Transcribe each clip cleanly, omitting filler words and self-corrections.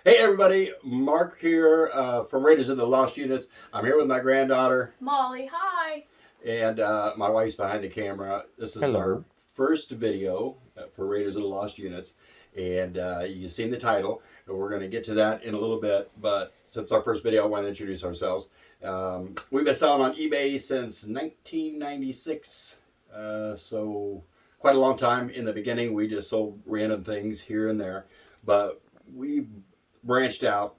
Hey everybody, Mark here from Raiders of the Lost Units. I'm here with my granddaughter Molly, hi. and my wife's behind the camera. This is our Hello. first video for Raiders of the Lost Units, and you've seen the title, and we're going to get to that in a little bit. But since our first video, I want to introduce ourselves. We've been selling on eBay since 1996, so quite a long time. In the beginning, we just sold random things here and there, but we branched out,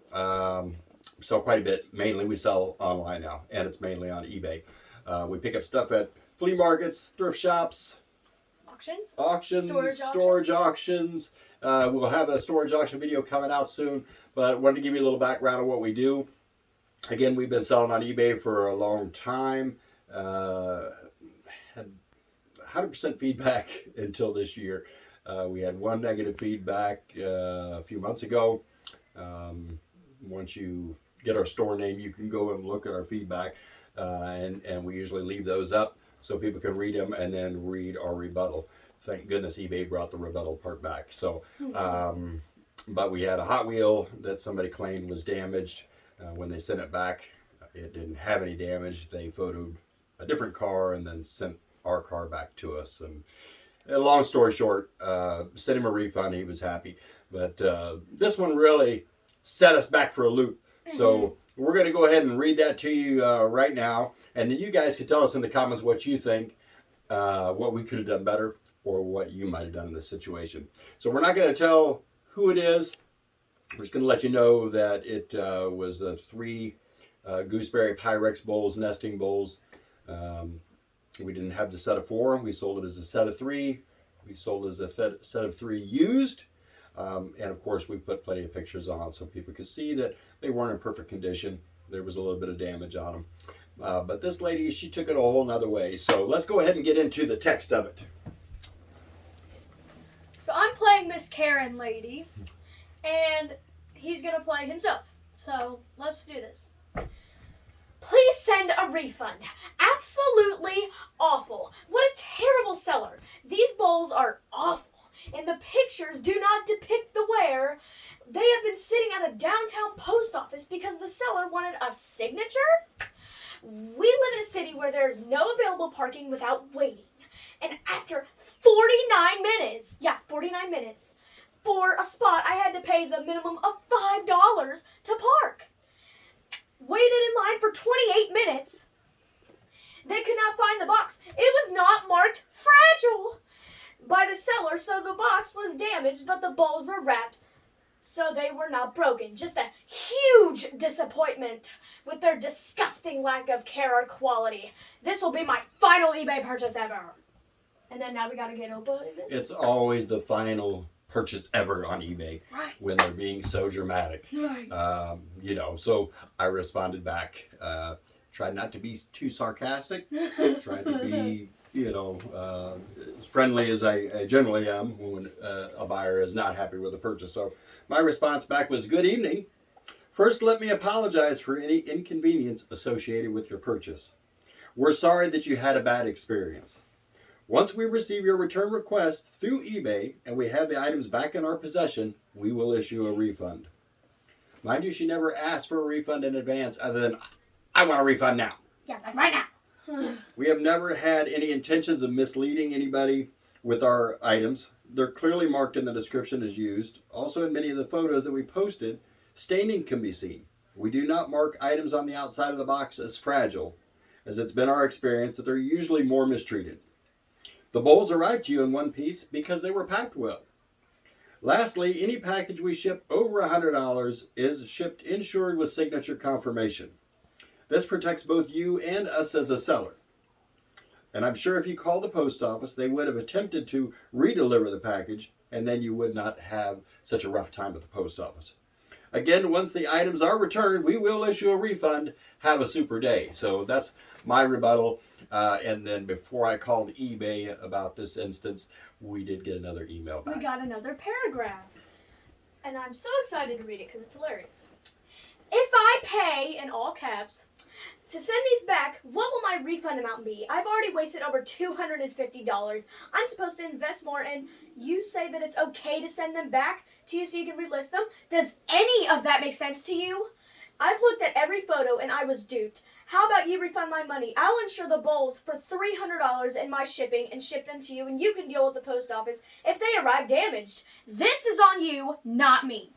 sell quite a bit. Mainly, we sell online now, and it's mainly on eBay. We pick up stuff at flea markets, thrift shops, Auctions? auctions, Storage storage auctions. We'll have a storage auction video coming out soon, but wanted to give you a little background on what we do. Again, we've been selling on eBay for a long time. Had 100% feedback until this year. We had one negative feedback a few months ago. Once you get our store name, you can go and look at our feedback, and we usually leave those up so people can read them and then read our rebuttal. Thank goodness eBay brought the rebuttal part back. So, but we had a Hot Wheel that somebody claimed was damaged. When they sent it back, it didn't have any damage. They photoed a different car and then sent our car back to us. And long story short, sent him a refund. He was happy. But this one really set us back for a loop. So we're going to go ahead and read that to you right now. And then you guys can tell us in the comments what you think, what we could have done better, or what you might have done in this situation. So we're not going to tell who it is. We're just going to let you know that it was three gooseberry Pyrex bowls, nesting bowls. We didn't have the set of four. We sold it as a set of three. We sold it as a set of three used. And of course, we put plenty of pictures on so people could see that they weren't in perfect condition. There was a little bit of damage on them. But this lady, she took it a whole nother way. So let's go ahead and get into the text of it. So I'm playing Miss Karen lady, and he's gonna play himself. So let's do this. Please send a refund. Absolutely awful. What a terrible seller. These bowls are awful, and the pictures do not depict the wear. They have been sitting at a downtown post office because the seller wanted a signature. We live in a city where there is no available parking without waiting. And after 49 minutes, for a spot, I had to pay the minimum of $5 to park. Waited in line for 28 minutes. They could not find the box. It was not marked fragile by the seller, so the box was damaged, but the bowls were wrapped, so they were not broken. Just a huge disappointment with their disgusting lack of care or quality. This will be my final eBay purchase ever. And then now we gotta get Opa in this? It's always the final purchase ever on eBay, Right. when they're being so dramatic. Right. So I responded back. Tried not to be too sarcastic. Tried to be, as friendly as I generally am when a buyer is not happy with a purchase. So my response back was, "Good evening. First, let me apologize for any inconvenience associated with your purchase. We're sorry that you had a bad experience. Once we receive your return request through eBay and we have the items back in our possession, we will issue a refund." Mind you, she never asked for a refund in advance other than, "I want a refund now." Yes, like right now. We have never had any intentions of misleading anybody with our items. They're clearly marked in the description as used. Also, in many of the photos that we posted, staining can be seen. We do not mark items on the outside of the box as fragile, as it's been our experience that they're usually more mistreated. The bowls arrived to you in one piece because they were packed well. Lastly, any package we ship over $100 is shipped insured with signature confirmation. This protects both you and us as a seller. And I'm sure if you called the post office, they would have attempted to redeliver the package, and then you would not have such a rough time at the post office. Again, once the items are returned, we will issue a refund. Have a super day. So that's my rebuttal. And then before I called eBay about this instance, we did get another email back. We got another paragraph. And I'm so excited to read it because it's hilarious. If I pay, in all caps, to send these back, what will my refund amount be? I've already wasted over $250. I'm supposed to invest more, and you say that it's okay to send them back to you so you can relist them? Does any of that make sense to you? I've looked at every photo and I was duped. How about you refund my money? I'll insure the bowls for $300 in my shipping and ship them to you, and you can deal with the post office if they arrive damaged. This is on you, not me.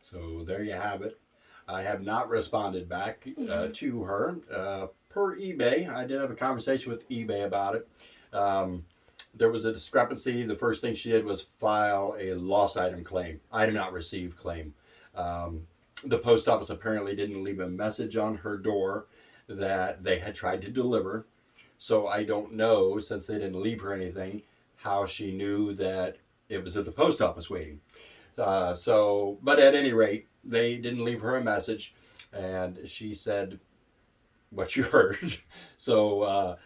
So there you have it. I have not responded back to her. Per eBay, I did have a conversation with eBay about it. There was a discrepancy. The first thing she did was file a lost item claim. Item not received claim. The post office apparently didn't leave a message on her door that they had tried to deliver. So I don't know, since they didn't leave her anything, how she knew that it was at the post office waiting. But at any rate, they didn't leave her a message, and she said what you heard. So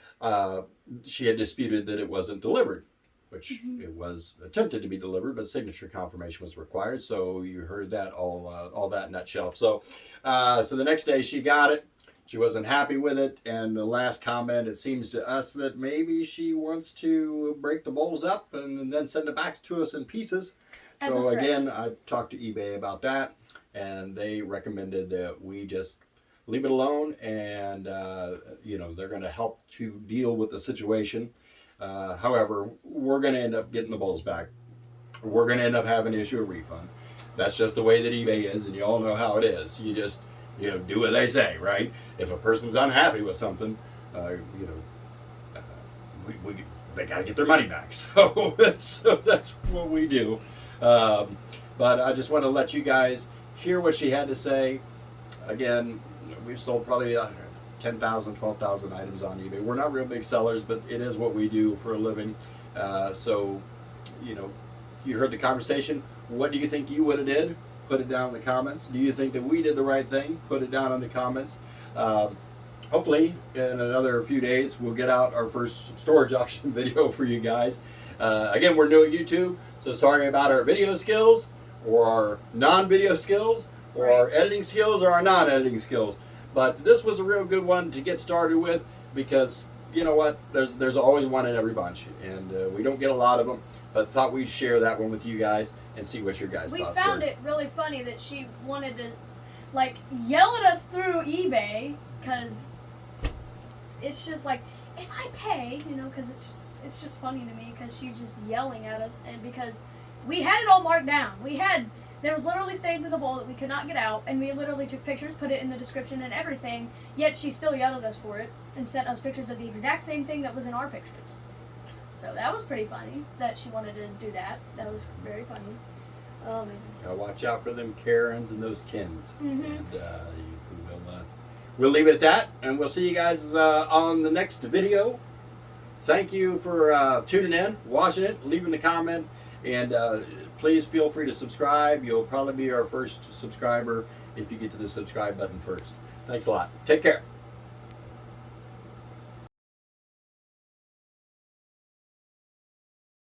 she had disputed that it wasn't delivered, which it was attempted to be delivered, but signature confirmation was required. So you heard that all that in nutshell. So the next day she got it. She wasn't happy with it, and the last comment, it seems to us that maybe she wants to break the bowls up and then send it back to us in pieces. So again, I talked to eBay about that, and they recommended that we just leave it alone, and they're going to help to deal with the situation. However, we're going to end up getting the bowls back. We're going to end up having to issue a refund. That's just the way that eBay is, and you all know how it is. You just do what they say, right? If a person's unhappy with something, they got to get their money back. So that's what we do. But I just want to let you guys hear what she had to say. Again, we've sold probably 10,000, 12,000 items on eBay. We're not real big sellers, but it is what we do for a living. You heard the conversation. What do you think you would have did? Put it down in the comments. Do you think that we did the right thing? Put it down in the comments. Hopefully, in another few days, we'll get out our first storage auction video for you guys. Again, we're new at YouTube, so sorry about our video skills, or our non-video skills, or our editing skills, or our non-editing skills. But this was a real good one to get started with, because you know what? There's always one in every bunch, and we don't get a lot of them. But thought we'd share that one with you guys and see what your guys' thoughts were. We found it really funny that she wanted to, yell at us through eBay, because it's just like, if I pay, because it's just funny to me, because she's just yelling at us, and because we had it all marked down. There was literally stains in the bowl that we could not get out, and we literally took pictures, put it in the description and everything, yet she still yelled at us for it and sent us pictures of the exact same thing that was in our pictures. So that was pretty funny that she wanted to do that. That was very funny. Oh, man. Now watch out for them Karens and those Kens. And we'll leave it at that, and we'll see you guys on the next video. Thank you for tuning in, watching it, leaving the comment, and please feel free to subscribe. You'll probably be our first subscriber if you get to the subscribe button first. Thanks a lot. Take care.